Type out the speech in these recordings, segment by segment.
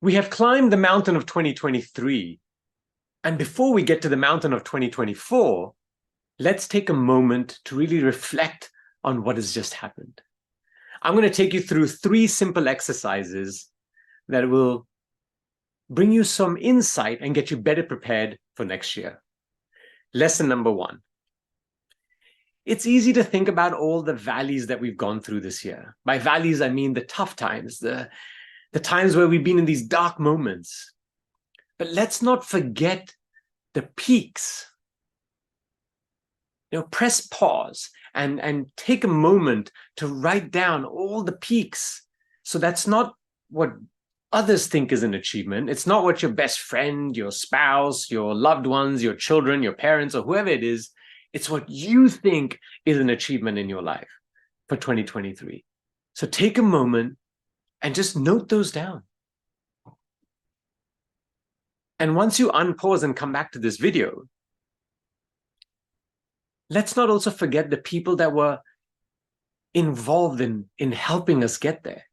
We have climbed the mountain of 2023. And before we get to the mountain of 2024, let's take a moment to really reflect on what has just happened. I'm going to take you through 3 simple exercises that will bring you some insight and get you better prepared for next year. Lesson number 1. It's easy to think about all the valleys that we've gone through this year. By valleys, I mean the tough times, the times where we've been in these dark moments. But let's not forget the peaks. Press pause and take a moment to write down all the peaks. So that's not what others think is an achievement. It's not what your best friend, your spouse, your loved ones, your children, your parents, or whoever it is. It's what you think is an achievement in your life for 2023. So take a moment and just note those down. And once you unpause and come back to this video, let's not also forget the people that were involved in helping us get there.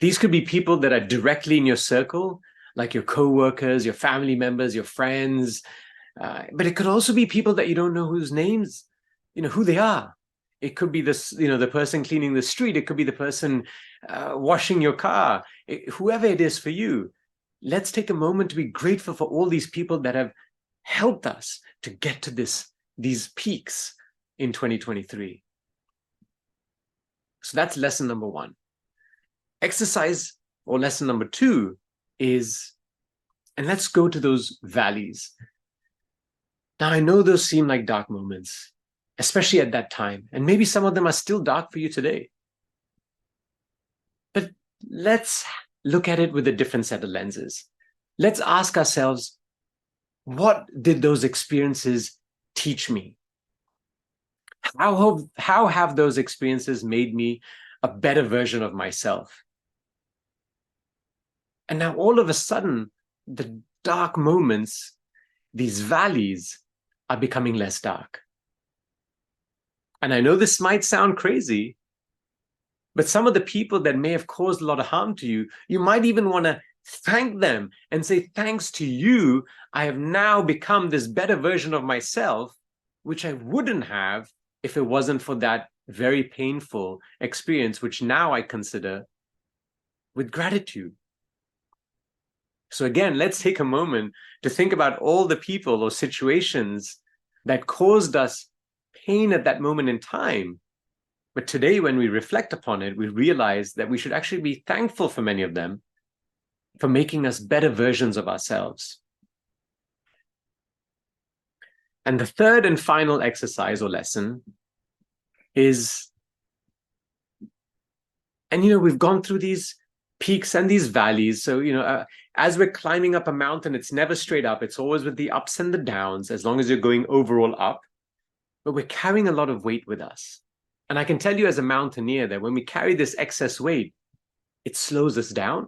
These could be people that are directly in your circle, like your co-workers, your family members, your friends. But it could also be people that you don't know whose names, who they are. It could be this, the person cleaning the street. It could be the person washing your car. Whoever it is for you, let's take a moment to be grateful for all these people that have helped us to get to these peaks in 2023. So that's lesson number 1. Exercise, or lesson number 2, is, and let's go to those valleys. Now, I know those seem like dark moments, especially at that time, and maybe some of them are still dark for you today. But let's look at it with a different set of lenses. Let's ask ourselves, what did those experiences teach me? How have those experiences made me a better version of myself? And now all of a sudden, the dark moments, these valleys, are becoming less dark. And I know this might sound crazy, but some of the people that may have caused a lot of harm to you, you might even want to thank them and say, thanks to you, I have now become this better version of myself, which I wouldn't have if it wasn't for that very painful experience, which now I consider with gratitude. So again, let's take a moment to think about all the people or situations that caused us pain at that moment in time. But today, when we reflect upon it, we realize that we should actually be thankful for many of them for making us better versions of ourselves. And the third and final exercise or lesson is, and we've gone through these peaks and these valleys. So, as we're climbing up a mountain, it's never straight up. It's always with the ups and the downs, as long as you're going overall up. But we're carrying a lot of weight with us. And I can tell you as a mountaineer that when we carry this excess weight, it slows us down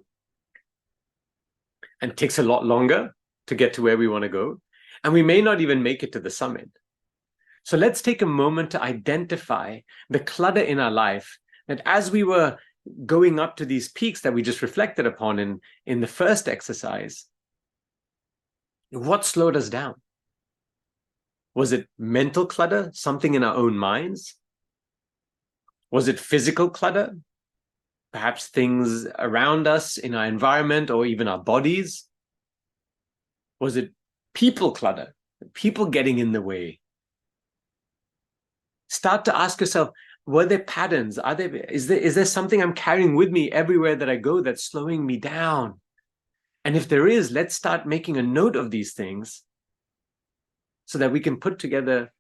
and takes a lot longer to get to where we want to go. And we may not even make it to the summit. So let's take a moment to identify the clutter in our life that as we were going up to these peaks that we just reflected upon in the first exercise, what slowed us down? Was it mental clutter, something in our own minds? Was it physical clutter? Perhaps things around us in our environment or even our bodies? Was it people clutter, people getting in the way? Start to ask yourself, were there patterns? Is there something I'm carrying with me everywhere that I go that's slowing me down? And if there is, let's start making a note of these things so that we can put together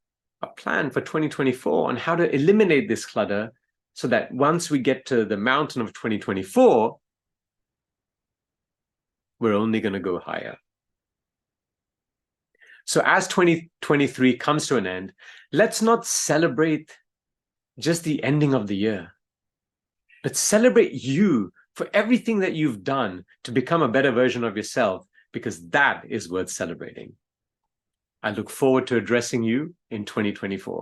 a plan for 2024 on how to eliminate this clutter, so that once we get to the mountain of 2024, we're only going to go higher. So as 2023 comes to an end, let's not celebrate just the ending of the year, but celebrate you for everything that you've done to become a better version of yourself, because that is worth celebrating. I look forward to addressing you in 2024.